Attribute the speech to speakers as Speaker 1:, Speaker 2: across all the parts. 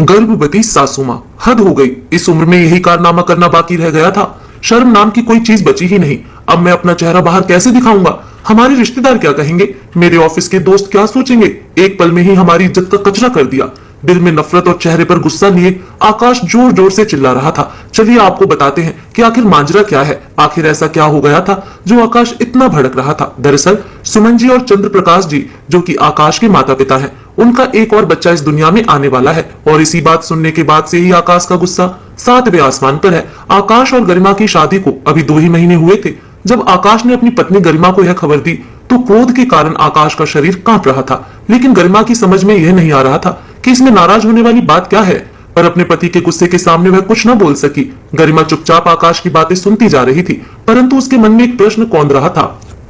Speaker 1: गर्भवती सासू माँ, हद हो गई। इस उम्र में यही कारनामा करना बाकी रह गया था। शर्म नाम की कोई चीज बची ही नहीं। अब मैं अपना चेहरा बाहर कैसे दिखाऊंगा? हमारे रिश्तेदार क्या कहेंगे? मेरे ऑफिस के दोस्त क्या सोचेंगे? एक पल में ही हमारी इज्जत का कचरा कर दिया। दिल में नफरत और चेहरे पर गुस्सा लिए आकाश जोर जोर से चिल्ला रहा था। चलिए आपको बताते हैं कि आखिर मांजरा क्या है। आखिर ऐसा क्या हो गया था जो आकाश इतना भड़क रहा था। दरअसल सुमन जी और चंद्र प्रकाश जी, जो कि आकाश के माता पिता हैं, उनका एक और बच्चा इस दुनिया में आने वाला है। और इसी बात सुनने के बाद से ही आकाश का गुस्सा 7वें आसमान पर है। आकाश और गरिमा की शादी को अभी 2 ही महीने हुए थे। जब आकाश ने अपनी पत्नी गरिमा को यह खबर दी तो क्रोध के कारण आकाश का शरीर कांप रहा था। लेकिन गरिमा की समझ में यह नहीं आ रहा था कि इसमें नाराज होने वाली बात क्या है। पर अपने पति के गुस्से के सामने वह कुछ न बोल सकी। गरिमा चुपचाप आकाश की बातें सुनती जा रही थी, परंतु उसके मन में एक प्रश्न कौंध रहा था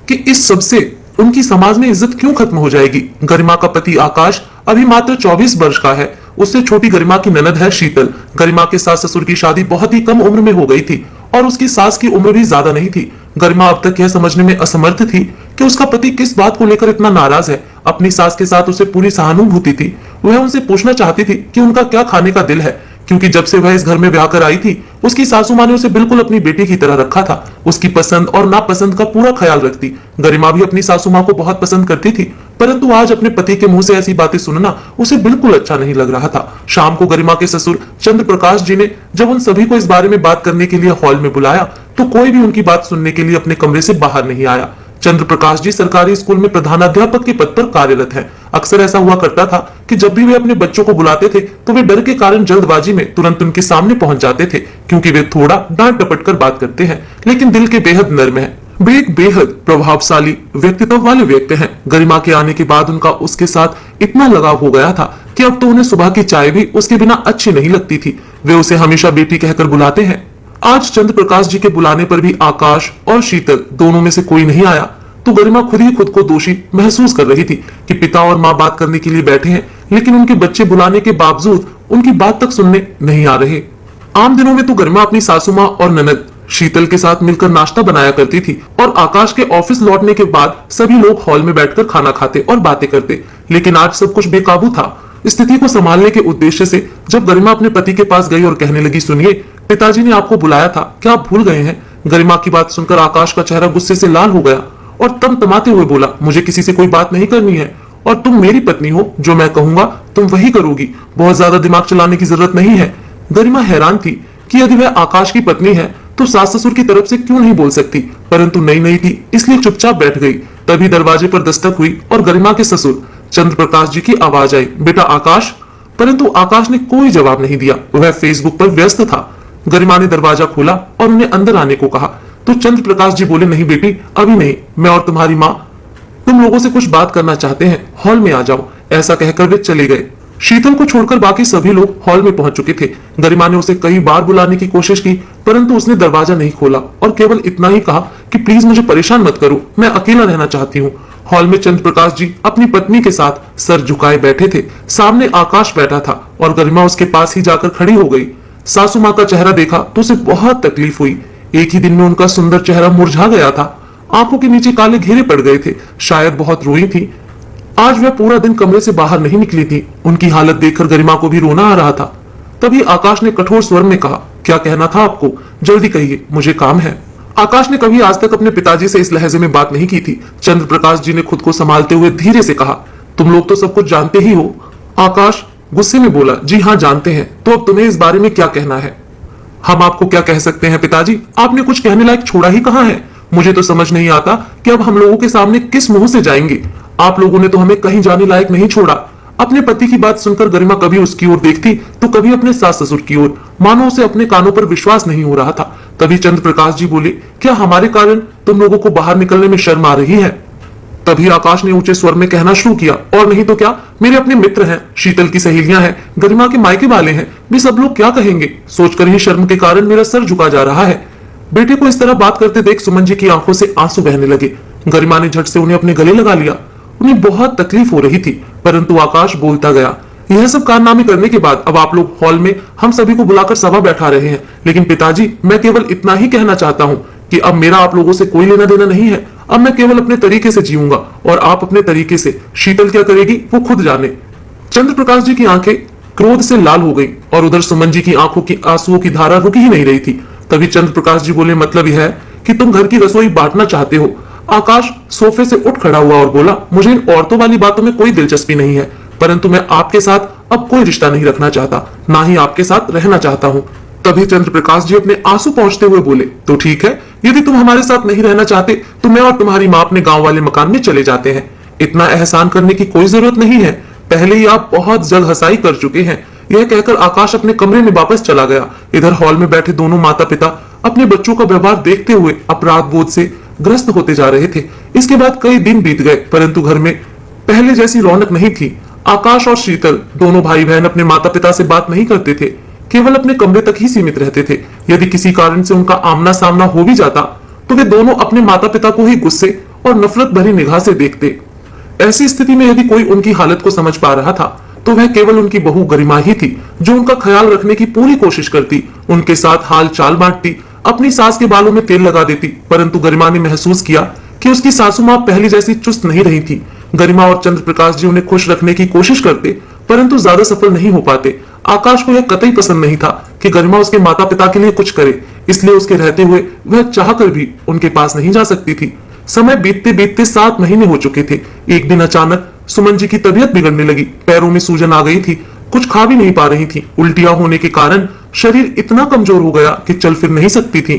Speaker 1: कि इस सबसे उनकी समाज में इज्जत क्यों खत्म हो जाएगी। गरिमा का पति आकाश अभी मात्र 24 वर्ष का है। उससे छोटी गरिमा की ननद है शीतल। गरिमा के सास ससुर की शादी बहुत ही कम उम्र में हो गई थी और उसकी सास की उम्र भी ज्यादा नहीं थी। गरिमा अब तक यह समझने में असमर्थ थी कि उसका पति किस बात को लेकर इतना नाराज है। अपनी सास के साथ उसे पूरी सहानुभूति थी। वह उनसे पूछना चाहती थी कि उनका क्या खाने का दिल है, क्योंकि जब से वह इस घर में ब्याह कर आई थी उसकी सासू माँ ने उसे बिल्कुल अपनी बेटी की तरह रखा था। उसकी पसंद और नापसंद का पूरा ख्याल रखती। गरिमा भी अपनी सासू माँ को बहुत पसंद करती थी, परंतु आज अपने पति के मुंह से ऐसी बातें सुनना उसे बिल्कुल अच्छा नहीं लग रहा था। शाम को गरिमा के ससुर चंद्र प्रकाश जी ने जब उन सभी को इस बारे में बात करने के लिए हॉल में बुलाया तो कोई भी उनकी बात सुनने के लिए अपने कमरे से बाहर नहीं आया। चंद्र प्रकाश जी सरकारी स्कूल में प्रधानाध्यापक के पद पर कार्यरत हैं। अक्सर ऐसा हुआ करता था कि जब भी वे अपने बच्चों को बुलाते थे तो वे डर के कारण जल्दबाजी में तुरंत उनके सामने पहुंच जाते थे, क्योंकि वे थोड़ा डांट डपट कर बात करते हैं लेकिन दिल के बेहद नर्म है। वे एक बेहद प्रभावशाली व्यक्तित्व वाले व्यक्ति हैं। गरिमा के आने के बाद उनका उसके साथ इतना लगाव हो गया था कि अब तो उन्हें सुबह की चाय भी उसके बिना अच्छी नहीं लगती थी। वे उसे हमेशा बेटी कहकर बुलाते हैं। आज चंद्र प्रकाश जी के बुलाने पर भी आकाश और शीतल दोनों में से कोई नहीं आया तो गरिमा खुद ही खुद को दोषी महसूस कर रही थी कि पिता और माँ बात करने के लिए बैठे हैं लेकिन उनके बच्चे बुलाने के बावजूद उनकी बात तक सुनने नहीं आ रहे। आम दिनों में तो गरिमा अपनी सासू माँ और ननद शीतल के साथ मिलकर नाश्ता बनाया करती थी और आकाश के ऑफिस लौटने के बाद सभी लोग हॉल में बैठकर खाना खाते और बातें करते। लेकिन आज सब कुछ बेकाबू था। स्थिति को संभालने के उद्देश्य से जब गरिमा अपने पति के पास गई और कहने लगी, सुनिए, पिताजी ने आपको बुलाया था, क्या आप भूल गए हैं? गरिमा की बात सुनकर आकाश का चेहरा गुस्से से लाल हो गया और तमतमाते हुए बोला, मुझे किसी से कोई बात नहीं करनी है और तुम मेरी पत्नी हो, जो मैं कहूंगा तुम वही करोगी। बहुत ज्यादा दिमाग चलाने की जरूरत नहीं है। गरिमा हैरान थी कि यदि वह आकाश की पत्नी है तो सास ससुर की तरफ से क्यों नहीं बोल सकती, परंतु नई नई थी इसलिए चुपचाप बैठ गई। तभी दरवाजे पर दस्तक हुई और गरिमा के ससुर चंद्र प्रकाश जी की आवाज आई, बेटा आकाश। परंतु आकाश ने कोई जवाब नहीं दिया, वह फेसबुक पर व्यस्त था। गरिमा ने दरवाजा खोला और उन्हें अंदर आने को कहा तो चंद्र प्रकाश जी बोले, नहीं बेटी, अभी नहीं, मैं और तुम्हारी माँ तुम लोगों से कुछ बात करना चाहते हैं, हॉल में आ जाओ। ऐसा कहकर वे चले गए। शीतल को छोड़कर बाकी सभी लोग हॉल में पहुंच चुके थे। गरिमा ने उसे कई बार बुलाने की कोशिश की परंतु उसने दरवाजा नहीं खोला और केवल इतना ही कहा कि प्लीज मुझे परेशान मत करो, मैं अकेला रहना चाहती हूँ। हॉल में चंद्र प्रकाश जी अपनी पत्नी के साथ सर झुकाए बैठे थे। सामने आकाश बैठा था और गरिमा उसके पास ही जाकर खड़ी हो गई। सासू माँ का चेहरा देखा तो उसे बहुत तकलीफ हुई। एक ही दिन में उनका सुंदर चेहरा मुरझा गया था। आंखों के नीचे काले घेरे पड़ गए थे। शायद बहुत रोई थी। आज वह पूरा दिन कमरे से बाहर नहीं निकली थी। उनकी हालत देखकर गरिमा को भी रोना आ रहा था। तभी आकाश ने कठोर स्वर में कहा, क्या कहना था आपको? जल्दी कहिए, मुझे काम है। आकाश ने कभी आज तक अपने पिताजी से इस लहजे में बात नहीं की थी। चंद्र प्रकाश जी ने खुद को संभालते हुए धीरे से कहा, तुम लोग तो सब कुछ जानते ही हो। आकाश गुस्से में बोला, जी हाँ जानते हैं, तो अब तुम्हें इस बारे में क्या कहना है? हम आपको क्या कह सकते हैं पिताजी, आपने कुछ कहने लायक छोड़ा ही कहाँ है। मुझे तो समझ नहीं आता कि अब हम लोगों के सामने किस मुंह से जाएंगे। आप लोगों ने तो हमें कहीं जाने लायक नहीं छोड़ा। अपने पति की बात सुनकर गरिमा कभी उसकी ओर देखती तो कभी अपने सास ससुर की ओर, मानो उसे अपने कानों पर विश्वास नहीं हो रहा था। तभी चंद्र प्रकाश जी बोले, क्या हमारे कारण तुम लोगों को बाहर निकलने में शर्म आ रही है? तभी आकाश ने ऊंचे स्वर में कहना शुरू किया, और नहीं तो क्या, मेरे अपने मित्र हैं, शीतल की सहेलियां हैं, गरिमा के मायके वाले हैं, वे सब लोग क्या कहेंगे, सोचकर ही शर्म के कारण मेरा सर झुका जा रहा है। बेटे को इस तरह बात करते देख सुमन जी की आंखों से आंसू बहने लगे। गरिमा ने झट से उन्हें अपने गले लगा लिया। उन्हें बहुत तकलीफ हो रही थी, परंतु आकाश बोलता गया, यह सब कारनामे करने के बाद अब आप लोग हॉल में हम सभी को बुलाकर सभा बैठा रहे हैं, लेकिन पिताजी मैं केवल इतना ही कहना चाहता हूँ कि अब मेरा आप लोगों से कोई लेना देना नहीं है। अब मैं केवल अपने तरीके से जीऊंगा और आप अपने तरीके से। शीतल क्या करेगी वो खुद जाने। चंद्र प्रकाश जी की आंखें क्रोध से लाल हो गई और उधर सुमन जी की आंखों की आंसुओं की धारा रुक ही नहीं रही थी। तभी चंद्र प्रकाश जी बोले, मतलब यह है कि तुम घर की रसोई बांटना चाहते हो। आकाश सोफे से उठ खड़ा हुआ और बोला, मुझे इन औरतों वाली बातों में कोई दिलचस्पी नहीं है, परंतु मैं आपके साथ अब कोई रिश्ता नहीं रखना चाहता, ना ही आपके साथ रहना चाहता हूँ। तभी चंद्र प्रकाश जी अपने आंसू पहुंचते हुए बोले, तो ठीक है, यदि तुम हमारे साथ नहीं रहना चाहते तो मैं और तुम्हारी माँ अपने गांव वाले मकान में चले जाते हैं। इतना एहसान करने की कोई जरूरत नहीं है, पहले ही आप बहुत जग हंसाई कर चुके हैं। यह कहकर आकाश अपने कमरे में वापस चला गया। इधर हॉल में बैठे दोनों माता पिता अपने बच्चों का व्यवहार देखते हुए अपराध बोध से ग्रस्त होते जा रहे थे। इसके बाद कई दिन बीत गए, परंतु घर में पहले जैसी रौनक नहीं थी। आकाश और शीतल दोनों भाई बहन अपने माता पिता से बात नहीं करते थे, केवल अपने कमरे तक ही सीमित रहते थे। यदि किसी कारण से उनका आमना सामना हो भी जाता तो वे दोनों अपने माता पिता को ही गुस्से और नफरत भरी निगाह से देखते। ऐसी स्थिति में यदि कोई उनकी हालत को समझ पा रहा था तो वह केवल उनकी बहू गरिमा ही थी, जो उनका ख्याल रखने की पूरी कोशिश करती, उनके साथ हाल चाल बांटती, अपनी सास के बालों में तेल लगा देती। परंतु गरिमा ने महसूस किया कि उसकी सासू मां पहली जैसी चुस्त नहीं रही थी। गरिमा और चंद्र प्रकाश जी उन्हें खुश रखने की कोशिश करते, परंतु ज्यादा सफल नहीं हो पाते। आकाश को यह कतई पसंद नहीं था कि गरिमा उसके माता पिता के लिए कुछ करे, इसलिए उसके रहते हुए वह चाहकर भी उनके पास नहीं जा सकती थी। समय बीतते बीतते 7 महीने हो चुके थे। एक दिन अचानक सुमन जी की तबीयत बिगड़ने लगी, पैरों में सूजन आ गई थी, कुछ खा भी नहीं पा रही थी। उल्टियां होने के कारण शरीर इतना कमजोर हो गया कि चल फिर नहीं सकती थी।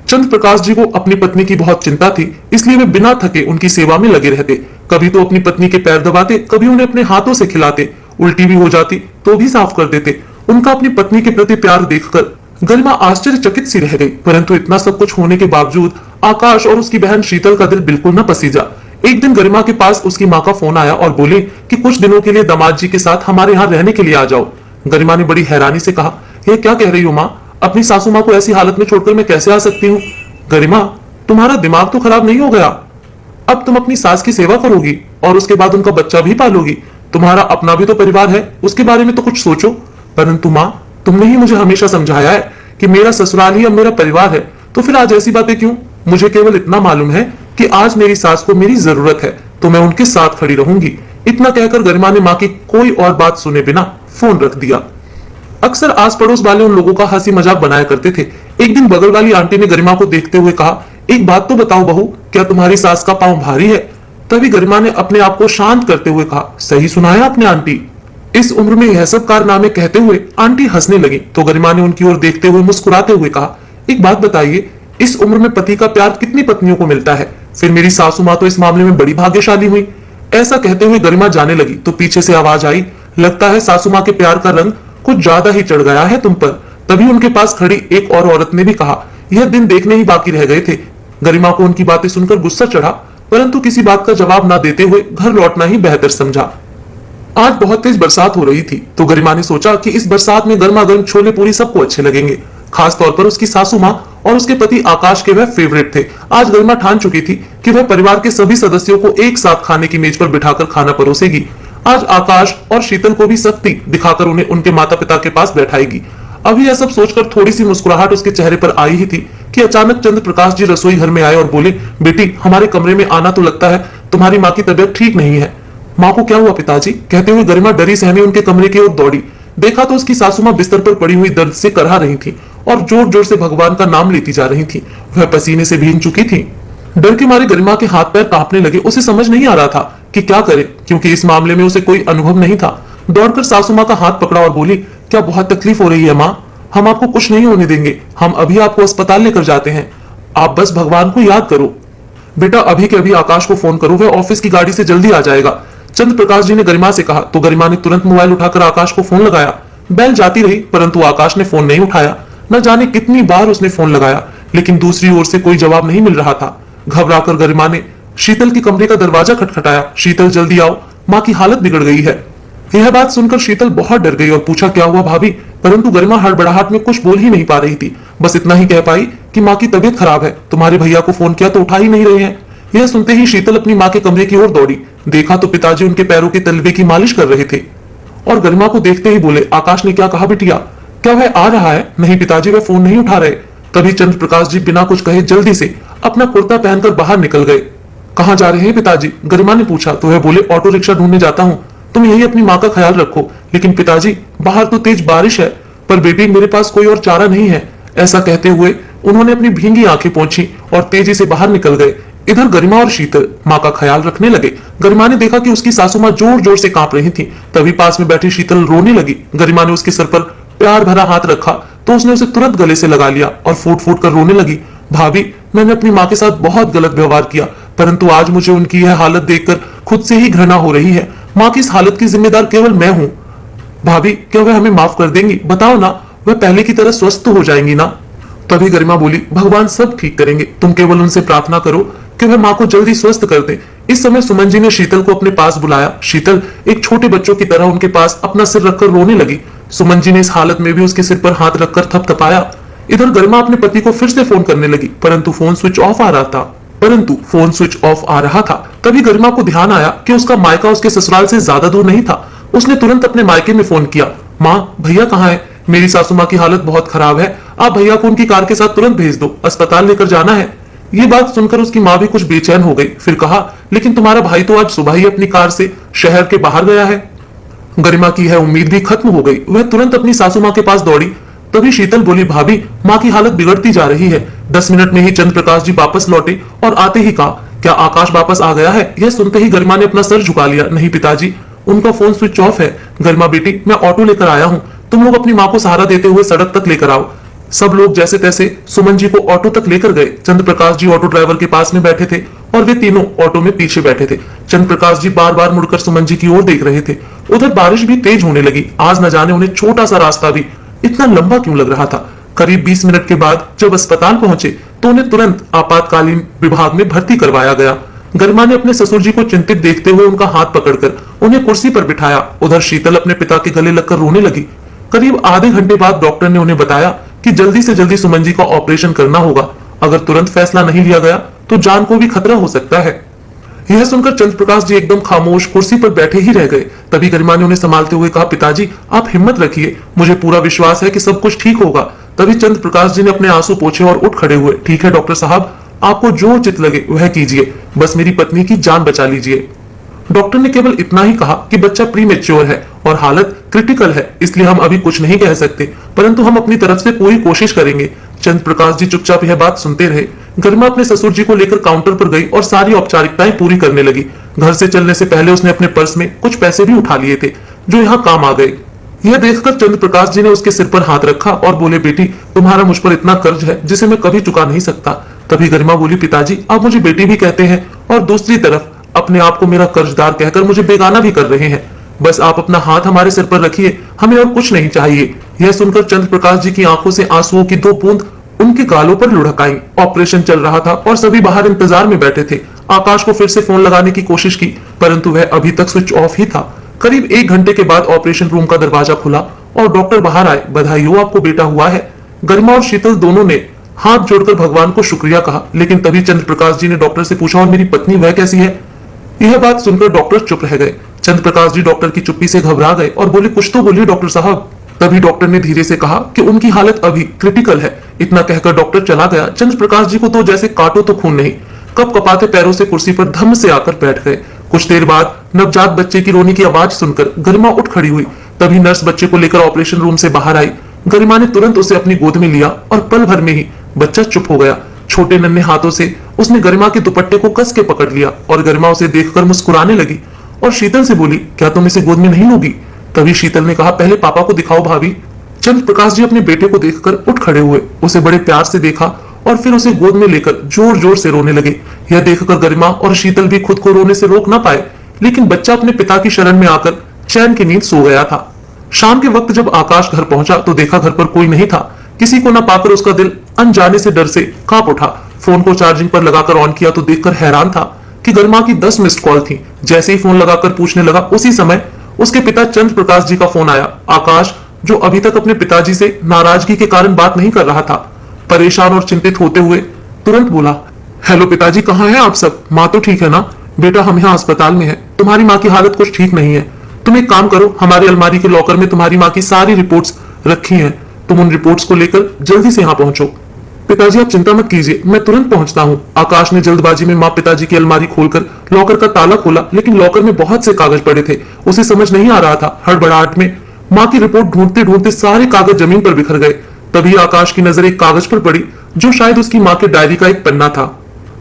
Speaker 1: चंद्र प्रकाश जी को अपनी पत्नी की बहुत चिंता थी, इसलिए वे बिना थके उनकी सेवा में लगे रहते। कभी तो अपनी पत्नी के पैर दबाते, कभी उन्हें अपने हाथों से खिलाते, उल्टी भी हो जाती तो भी साफ कर देते। उनका अपनी पत्नी के प्रति प्यार देखकर गरिमा आश्चर्यचकित सी रह गई, परंतु इतना सब कुछ होने के बावजूद आकाश और उसकी बहन शीतल का दिल बिल्कुल न पसीजा। एक दिन गरिमा के पास उसकी माँ का फोन आया और बोले कि कुछ दिनों के लिए दामाद जी के साथ हमारे यहाँ रहने के लिए आ जाओ। गरिमा ने बड़ी हैरानी से कहा, ये क्या कह रही हो माँ, अपनी सासू माँ को ऐसी हालत में छोड़कर मैं कैसे आ सकती हूँ? गरिमा, तुम्हारा दिमाग तो खराब नहीं हो गया? अब तुम अपनी सास की सेवा करोगी और उसके बाद उनका बच्चा भी पालोगी। तुम्हारा अपना भी तो परिवार है, उसके बारे में तो कुछ सोचो। परंतु माँ, तुमने ही मुझे हमेशा समझाया है कि मेरा ससुराल ही अब मेरा परिवार है, तो फिर आज ऐसी बातें क्यों? मुझे केवल इतना मालूम है कि आज मेरी सास को मेरी जरूरत है, तो मैं उनके साथ खड़ी रहूंगी। इतना कहकर गरिमा ने माँ की कोई और बात सुने बिना फोन रख दिया। अक्सर आस पड़ोस वाले उन लोगों का हंसी मजाक बनाया करते थे। एक दिन बगल वाली आंटी ने गरिमा को देखते हुए कहा, एक बात तो बताओ बहू, क्या तुम्हारी सास का पांव भारी है? तभी गरिमा ने अपने आप को शांत करते हुए कहा, सही सुनाया आपने आंटी। इस उम्र में यह सब कारनामे कहते हुए आंटी हंसने लगी तो गरिमा ने उनकी ओर देखते हुए मुस्कुराते हुए कहा, एक बात बताइए, इस उम्र में पति का प्यार कितनी पत्नियों को मिलता है? फिर मेरी सासू माँ तो इस मामले में बड़ी भाग्यशाली हुई। ऐसा कहते हुए गरिमा जाने लगी तो पीछे से आवाज आई, लगता है सासू माँ के प्यार का रंग कुछ ज्यादा ही चढ़ गया है तुम पर। तभी उनके पास खड़ी एक और औरत ने भी कहा, यह दिन देखने ही बाकी रह गए थे। गरिमा को उनकी बातें सुनकर गुस्सा चढ़ा, परंतु किसी बात का जवाब न देते हुए घर लौटना ही बेहतर समझा। आज बहुत तेज बरसात हो रही थी तो गरिमा ने सोचा कि इस बरसात में गर्मा गर्म छोले पूरी सबको अच्छे लगेंगे। खास तौर पर उसकी सासू माँ और उसके पति आकाश के वह फेवरेट थे। आज गरिमा ठान चुकी थी कि वह परिवार के सभी सदस्यों को एक साथ खाने की मेज पर बिठाकर खाना परोसेगी। आज आकाश और शीतल को भी सख्ती दिखाकर उन्हें उनके माता पिता के पास बैठाएगी। अभी यह सब सोचकर थोड़ी सी मुस्कुराहट उसके चेहरे पर आई ही थी कि अचानक चंद्र प्रकाश जी रसोई घर में आए और बोले, बेटी हमारे कमरे में आना, तो लगता है तुम्हारी माँ की तबीयत ठीक नहीं है। माँ को क्या हुआ पिताजी? कहते हुए गरिमा डरी सहमी उनके कमरे की ओर दौड़ी। देखा तो उसकी सासू माँ बिस्तर पर पड़ी हुई दर्द से करहा रही थी और जोर जोर से भगवान का नाम लेती जा रही थी। वह पसीने से भीग चुकी थी। डर के मारे गरिमा के हाथ पैर कांपने लगे। उसे समझ नहीं आ रहा था कि क्या करे, क्योंकि इस मामले में उसे कोई अनुभव नहीं था। दौड़कर सासू माँ का हाथ पकड़ा और बोली, क्या बहुत तकलीफ हो रही है माँ? हम आपको कुछ नहीं होने देंगे, हम अभी आपको अस्पताल लेकर जाते हैं, आप बस भगवान को याद करो। बेटा अभी के अभी आकाश को फोन करो, वह ऑफिस की गाड़ी से जल्दी आ जाएगा, चंद्र प्रकाश जी ने गरिमा से कहा। तो गरिमा ने तुरंत मोबाइल उठाकर आकाश को फोन लगाया। बेल जाती रही परंतु आकाश ने फोन नहीं उठाया। न जाने कितनी बार उसने फोन लगाया, लेकिन दूसरी ओर से कोई जवाब नहीं मिल रहा था। घबराकर गरिमा ने शीतल के कमरे का दरवाजा खटखटाया। शीतल जल्दी आओ, माँ की हालत बिगड़ गई है। यह बात सुनकर शीतल बहुत डर गई और पूछा, क्या हुआ भाभी? परंतु गरिमा हड़बड़ाहट में कुछ बोल ही नहीं पा रही थी। बस इतना ही कह पाई कि माँ की तबीयत खराब है, तुम्हारे भैया को फोन किया तो उठा ही नहीं रहे हैं। यह सुनते ही शीतल अपनी माँ के कमरे की ओर दौड़ी। देखा तो पिताजी उनके पैरों के तलवे की मालिश कर रहे थे और गरिमा को देखते ही बोले, आकाश ने क्या कहा बिटिया? क्या वह आ रहा है? नहीं पिताजी, वह फोन नहीं उठा रहे। तभी चंद्र प्रकाश जी बिना कुछ कहे जल्दी से अपना कुर्ता पहनकर बाहर निकल गए। कहाँ जा रहे हैं पिताजी? गरिमा ने पूछा तो वह बोले, ऑटो रिक्शा ढूंढने जाता हूँ। तुम यही अपनी माँ का ख्याल रखो। लेकिन पिताजी, बाहर तो तेज बारिश है। पर बेटी, मेरे पास कोई और चारा नहीं है। ऐसा कहते हुए उन्होंने अपनी भींगी आंखें पोंछी और तेजी से बाहर निकल गए। इधर गरिमा और शीतल माँ का ख्याल रखने लगे। गरिमा ने देखा कि उसकी सासू माँ जोर जोर से कांप रही थी। तभी पास में बैठी शीतल रोने लगी। गरिमा ने उसके सर पर प्यार भरा हाथ रखा तो उसने उसे तुरंत गले से लगा लिया और फूट फूट कर रोने लगी। भाभी, मैंने अपनी माँ के साथ बहुत गलत व्यवहार किया, परंतु आज मुझे उनकी यह हालत देखकर खुद से ही घृणा हो रही है। माँ की इस हालत की जिम्मेदार केवल मैं हूँ। भाभी, क्या वह हमें माफ कर देंगी? बताओ ना, वह पहले की तरह स्वस्थ हो जाएंगी ना? तभी गरिमा बोली, भगवान सब ठीक करेंगे, तुम केवल उनसे प्रार्थना करो कि वह माँ को जल्दी स्वस्थ कर दे। इस समय सुमन जी ने शीतल को अपने पास बुलाया। शीतल एक छोटे बच्चों की तरह उनके पास अपना सिर रखकर रोने लगी। सुमन जी ने इस हालत में भी उसके सिर पर हाथ रखकर थपथपाया। इधर गरिमा अपने पति को फिर से फोन करने लगी, परंतु फोन स्विच ऑफ आ रहा था। तभी गरिमा को ध्यान आया कि उसका मायका उसके ससुराल से ज्यादा दूर नहीं था। उसने तुरंत अपने मायके में फोन किया। माँ, भैया कहाँ है? मेरी सासू माँ की हालत बहुत खराब है, आप भैया को उनकी कार के साथ तुरंत भेज दो, अस्पताल लेकर जाना है। ये बात सुनकर उसकी माँ भी कुछ बेचैन हो गई। फिर कहा, लेकिन तुम्हारा भाई तो आज सुबह ही अपनी कार से शहर के बाहर गया है। गरिमा की यह उम्मीद भी खत्म हो गई। वह तुरंत अपनी सासू माँ के पास दौड़ी। तभी शीतल बोली, भाभी, माँ की हालत बिगड़ती जा रही है। 10 मिनट में ही चंद्र प्रकाश जी वापस लौटे और आते ही कहा, क्या आकाश वापस आ गया है? यह सुनते ही गरिमा ने अपना सर झुका लिया। नहीं पिताजी, उनका फोन स्विच ऑफ है। गरिमा बेटी, मैं ऑटो लेकर आया हूँ, तुम लोग अपनी माँ को सहारा देते हुए सड़क तक लेकर आओ। सब लोग जैसे तैसे सुमन जी को ऑटो तक लेकर गए। चंद्र प्रकाश जी ऑटो ड्राइवर के पास में बैठे थे और वे तीनों ऑटो में पीछे बैठे थे। चंद्र प्रकाश जी बार बार मुड़कर सुमन जी की ओर देख रहे थे। उधर बारिश भी तेज होने लगी। आज न जाने उन्हें छोटा सा रास्ता भी इतना लंबा क्यों लग रहा था। करीब 20 मिनट के बाद जब अस्पताल पहुंचे तो उन्हें तुरंत आपातकालीन विभाग में भर्ती करवाया गया। गरिमा ने अपने ससुर जी को चिंतित देखते हुए उनका हाथ पकड़कर उन्हें कुर्सी पर बिठाया। उधर शीतल अपने पिता के गले लगकर रोने लगी। करीब आधे घंटे बाद डॉक्टर ने उन्हें बताया कि जल्दी से जल्दी सुमन जी का ऑपरेशन करना होगा। अगर तुरंत फैसला नहीं लिया गया तो जान को भी खतरा हो सकता है। यह सुनकर चंद्र प्रकाश जी एकदम खामोश कुर्सी पर बैठे ही रह गए। तभी गरिमा ने उन्हें संभालते हुए कहा, पिताजी, आप हिम्मत रखिए, मुझे पूरा विश्वास है कि सब कुछ ठीक होगा। तभी चंद्र प्रकाश जी ने अपने आंसू पोंछे और उठ खड़े हुए। ठीक है डॉक्टर साहब, आपको जो उचित लगे वह कीजिए, बस मेरी पत्नी की जान बचा लीजिए। डॉक्टर ने केवल इतना ही कहा कि बच्चा प्रीमेच्योर है और हालत क्रिटिकल है, इसलिए हम अभी कुछ नहीं कह सकते, परंतु हम अपनी तरफ से पूरी कोशिश करेंगे। चंद्र प्रकाश जी चुपचाप यह बात सुनते रहे। गरिमा अपने ससुर जी को लेकर काउंटर पर गई और सारी औपचारिकताएं पूरी करने लगी। घर से चलने से पहले उसने अपने पर्स में कुछ पैसे भी उठा लिए थे जो यहाँ काम आ गए। यह देखकर चंद्र प्रकाश जी ने उसके सिर पर हाथ रखा और बोले, बेटी, तुम्हारा मुझ पर इतना कर्ज है जिसे मैं कभी चुका नहीं सकता। तभी गरिमा बोली, पिताजी, आप मुझे बेटी भी कहते हैं और दूसरी तरफ अपने आप को मेरा कर्जदार कहकर मुझे बेगाना भी कर रहे हैं। बस आप अपना हाथ हमारे सिर पर रखिए, हमें और कुछ नहीं चाहिए। यह सुनकर चंद्र प्रकाश जी की आंखों से आंसुओं की 2 बूंद उनके गालों पर लुढ़क आई। ऑपरेशन चल रहा था और सभी बाहर इंतजार में बैठे थे। आकाश को फिर से फोन लगाने की कोशिश की, परंतु वह अभी तक स्विच ऑफ ही था। करीब 1 घंटे के बाद ऑपरेशन रूम का दरवाजा खुला और डॉक्टर बाहर आए। बधाई हो, आपको बेटा हुआ है। गरिमा और शीतल दोनों ने हाथ जोड़कर भगवान को शुक्रिया कहा। लेकिन तभी चंद्र प्रकाश जी ने डॉक्टर से पूछा, और मेरी पत्नी वह कैसी है? यह बात सुनकर डॉक्टर चुप रह गए। चंद्र प्रकाश जी डॉक्टर की चुप्पी से घबरा गए और बोले, कुछ तो बोलिए डॉक्टर साहब। तभी डॉक्टर ने धीरे से कहा कि उनकी हालत अभी क्रिटिकल है। इतना कहकर डॉक्टर चला गया। चंद्र प्रकाश जी को तो जैसे काटो तो खून नहीं, कप कपाते पैरों से कुर्सी पर धम से आकर बैठ गए। कुछ देर बाद नवजात बच्चे की रोने की आवाज सुनकर गरिमा उठ खड़ी हुई। तभी नर्स बच्चे को लेकर ऑपरेशन रूम से बाहर आई। गरिमा ने तुरंत उसे अपनी गोद में लिया और पल भर में ही बच्चा चुप हो गया। छोटे नन्हे हाथों से उसने गरिमा के दुपट्टे को कस के पकड़ लिया और गरिमा उसे देखकर मुस्कुराने लगी और शीतल से बोली, क्या तुम इसे गोद में नहीं लोगी? तभी शीतल ने कहा, पहले पापा को दिखाओ भाभी। चंद्र प्रकाश जी अपने बेटे को देखकर उठ खड़े हुए, उसे बड़े प्यार से देखा और फिर उसे गोद में लेकर जोर जोर से रोने लगे। यह देखकर गरिमा और शीतल भी खुद को रोने से रोक ना पाए, लेकिन बच्चा अपने पिता की शरण में आकर चैन की नींद सो गया था। शाम के वक्त जब आकाश घर पहुंचा तो देखा घर पर कोई नहीं था। किसी को न पाकर उसका दिल अनजाने से डर से कांप उठा। फोन को चार्जिंग पर लगाकर ऑन किया तो देखकर हैरान था कि गरिमा की 10 मिस्ड कॉल थी। जैसे ही फोन लगाकर पूछने लगा, उसी समय उसके पिता चंद्र प्रकाश जी का फोन आया। आकाश, जो अभी तक अपने पिताजी से नाराजगी के कारण बात नहीं कर रहा था, परेशान और चिंतित होते हुए तुरंत बोला, हेलो पिताजी, कहाँ हैं आप सब? माँ तो ठीक है ना? बेटा, हम यहाँ अस्पताल में है, तुम्हारी माँ की हालत कुछ ठीक नहीं है। तुम एक काम करो, हमारी अलमारी के लॉकर में तुम्हारी माँ की सारी रिपोर्ट्स रखी हैं, तुम उन रिपोर्ट्स को लेकर जल्दी से यहाँ पहुंचो। पिताजी आप चिंता मत कीजिए, मैं तुरंत पहुंचता हूँ। आकाश ने जल्दबाजी में माँ पिताजी की अलमारी खोलकर लॉकर का ताला खोला, लेकिन लॉकर में बहुत से कागज पड़े थे। उसे समझ नहीं आ रहा था। हड़बड़ाहट में माँ की रिपोर्ट ढूंढते ढूंढते सारे कागज जमीन पर बिखर गए। तभी आकाश की नजर एक कागज पर पड़ी, जो शायद उसकी माँ के डायरी का एक पन्ना था।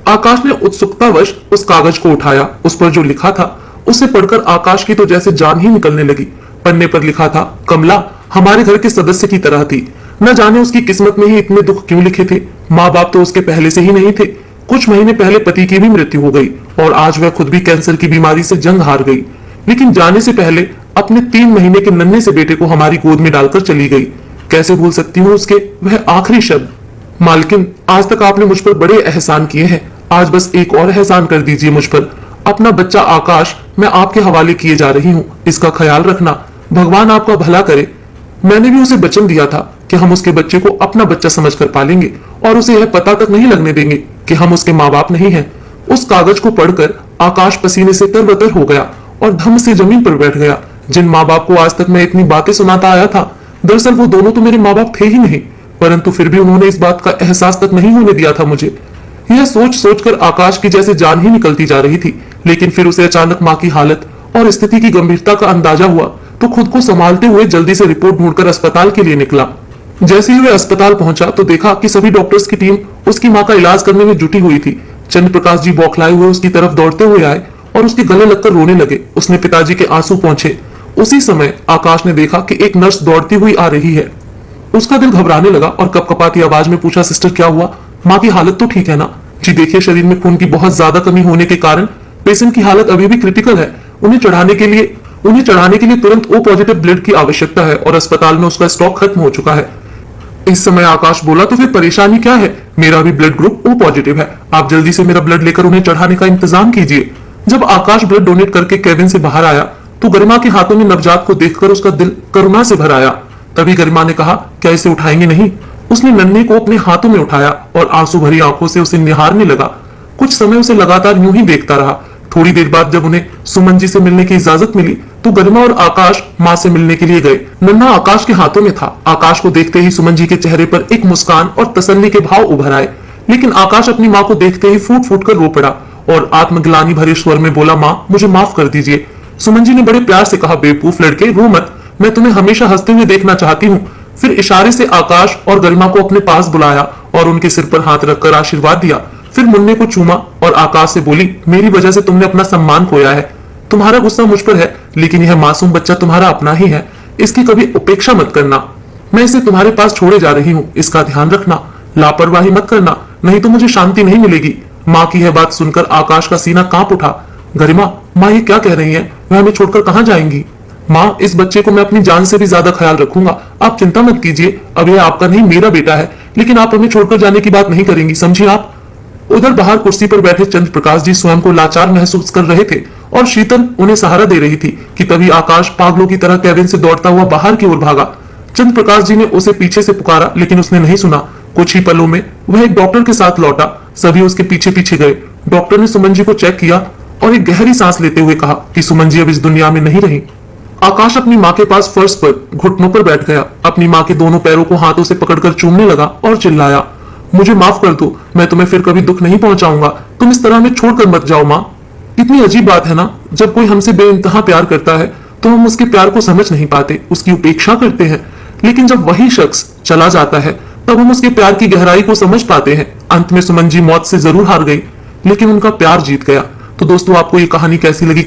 Speaker 1: आकाश ने उत्सुकतावश उस कागज को उठाया। उस पर जो लिखा था उसे पढ़कर आकाश की तो जैसे जान ही निकलने लगी। पन्ने पर लिखा था, कमला हमारे घर के सदस्य की तरह थी। न जाने उसकी किस्मत में ही इतने दुख क्यों लिखे थे। माँ बाप तो उसके पहले से ही नहीं थे। कुछ महीने पहले पति की भी मृत्यु हो गई और आज वह खुद भी कैंसर की बीमारी से जंग हार गई, लेकिन जाने से पहले अपने 3 महीने के नन्हे से बेटे को हमारी गोद में डालकर चली गई। कैसे भूल सकती हूँ उसके वह आखिरी शब्द। मालकिन, आज तक आपने मुझ पर बड़े एहसान किए हैं, आज बस एक और एहसान कर दीजिए मुझ पर। अपना बच्चा आकाश मैं आपके हवाले किए जा रही हूँ, इसका ख्याल रखना। भगवान आपका भला करे। मैंने भी उसे वचन दिया था कि हम उसके बच्चे को अपना बच्चा समझकर पालेंगे और उसे यह पता तक नहीं लगने देंगे कि हम उसके माँ बाप नहीं हैं। उस कागज को पढ़कर आकाश पसीने से तरबतर हो गया और धम से जमीन पर बैठ गया। जिन माँ बाप को आज तक मैं इतनी बातें सुनाता आया था, दरअसल वो दोनों तो मेरे माँ बाप थे ही नहीं, परंतु फिर भी उन्होंने इस बात का एहसास तक नहीं होने दिया था मुझे। यह सोच सोचकर आकाश की जैसे जान ही निकलती जा रही थी, लेकिन फिर उसे अचानक माँ की हालत और स्थिति की गंभीरता का अंदाजा हुआ तो खुद को संभालते हुए जल्दी से रिपोर्ट ढूंढकर अस्पताल के लिए निकला। जैसे ही वह अस्पताल पहुंचा तो देखा कि सभी डॉक्टर्स की टीम उसकी माँ का इलाज करने में जुटी हुई थी। चंद्र प्रकाश जी बौखलाए हुए उसकी तरफ दौड़ते हुए आए और उसके गले लगकर रोने लगे। उसने पिताजी के आंसू पोंछे। उसी समय आकाश ने देखा कि एक नर्स दौड़ती हुई आ रही है। उसका दिल घबराने लगा और कपकपाती आवाज में पूछा, सिस्टर क्या हुआ? माँ की हालत तो ठीक है ना? जी देखिए, शरीर में खून की बहुत ज्यादा कमी होने के कारण पेशेंट की हालत अभी भी क्रिटिकल है। उन्हें चढ़ाने के लिए तुरंत ओ पॉजिटिव ब्लड की आवश्यकता है और अस्पताल में उसका स्टॉक खत्म हो चुका है। इस समय आकाश बोला, तो फिर परेशानी क्या है? मेरा भी ब्लड ग्रुप ओ पॉजिटिव है। आप जल्दी से मेरा ब्लड लेकर उन्हें चढ़ाने का इंतजाम कीजिए। जब आकाश ब्लड डोनेट करके केबिन से बाहर आया तो गरिमा के हाथों में नवजात को देखकर उसका दिल करुणा से भर आया। तभी गरिमा ने कहा, क्या इसे उठाएंगे नहीं? उसने नन्हे को अपने हाथों में उठाया और आंसू भरी आंखों से उसे निहारने लगा। कुछ समय उसे लगातार यूं ही देखता रहा। थोड़ी देर बाद जब उन्हें सुमन जी से मिलने की इजाजत मिली तो गरिमा और आकाश माँ से मिलने के लिए गए। नन्हा आकाश के हाथों में था। आकाश को देखते ही सुमन जी के चेहरे पर एक मुस्कान और तसल्ली के भाव उभर आए, लेकिन आकाश अपनी माँ को देखते ही फूट फूट कर रो पड़ा और आत्मग्लानि भरे स्वर में बोला, माँ मुझे माफ कर दीजिए। सुमन जी ने बड़े प्यार से कहा, बेवकूफ लड़के रो मत, मैं तुम्हें हमेशा हंसते हुए देखना चाहती हूँ। फिर इशारे से आकाश और गरिमा को अपने पास बुलाया और उनके सिर पर हाथ रखकर आशीर्वाद दिया। फिर मुन्ने को चूमा और आकाश से बोली, मेरी वजह से तुमने अपना सम्मान खोया है। तुम्हारा गुस्सा मुझ पर है, लेकिन यह मासूम बच्चा तुम्हारा अपना ही है। इसकी कभी उपेक्षा मत करना। मैं इसे तुम्हारे पास छोड़े जा रही हूँ, इसका ध्यान रखना। लापरवाही मत करना, नहीं तो मुझे शांति नहीं मिलेगी। माँ की यह बात सुनकर आकाश का सीना कांप उठा। गरिमा, माँ ये क्या कह रही है? वह हमें छोड़कर कहाँ जाएंगी? माँ, इस बच्चे को मैं अपनी जान से भी ज्यादा ख्याल रखूंगा, आप चिंता मत कीजिए। अब यह आपका नहीं मेरा बेटा है, लेकिन आप हमें छोड़कर जाने की बात नहीं करेंगी, समझिए आप। उधर बाहर कुर्सी पर बैठे चंद्र प्रकाश जी स्वयं को लाचार महसूस कर रहे थे और शीतल उन्हें सहारा दे रही थी कि तभी आकाश पागलों की तरह कैबिन से दौड़ता हुआ बाहर की ओर भागा। चंद्र प्रकाश जी ने उसे पीछे से पुकारा, लेकिन उसने नहीं सुना। कुछ ही पलों में वह एक डॉक्टर के साथ लौटा। सभी उसके पीछे पीछे गए। डॉक्टर ने सुमन जी को चेक किया और एक गहरी सांस लेते हुए कहा कि सुमन जी अब इस दुनिया में नहीं रही। आकाश अपनी माँ के पास फर्श पर घुटनों पर बैठ गया। अपनी माँ के दोनों पैरों को हाथों से पकड़कर चूमने लगा और चिल्लाया, मुझे माफ कर दो, मैं तुम्हें फिर कभी दुख नहीं पहुंचाऊंगा। तुम इस तरह में छोड़कर मत जाओ माँ। कितनी अजीब बात है ना, जब कोई हमसे बेइंतहा प्यार करता है तो हम उसके प्यार को समझ नहीं पाते, उसकी उपेक्षा करते हैं, लेकिन जब वही शख्स चला जाता है तब हम उसके प्यार की गहराई को समझ पाते हैं। अंत में सुमन जी मौत से जरूर हार गई, लेकिन उनका प्यार जीत गया। तो दोस्तों, आपको ये कहानी कैसी लगी?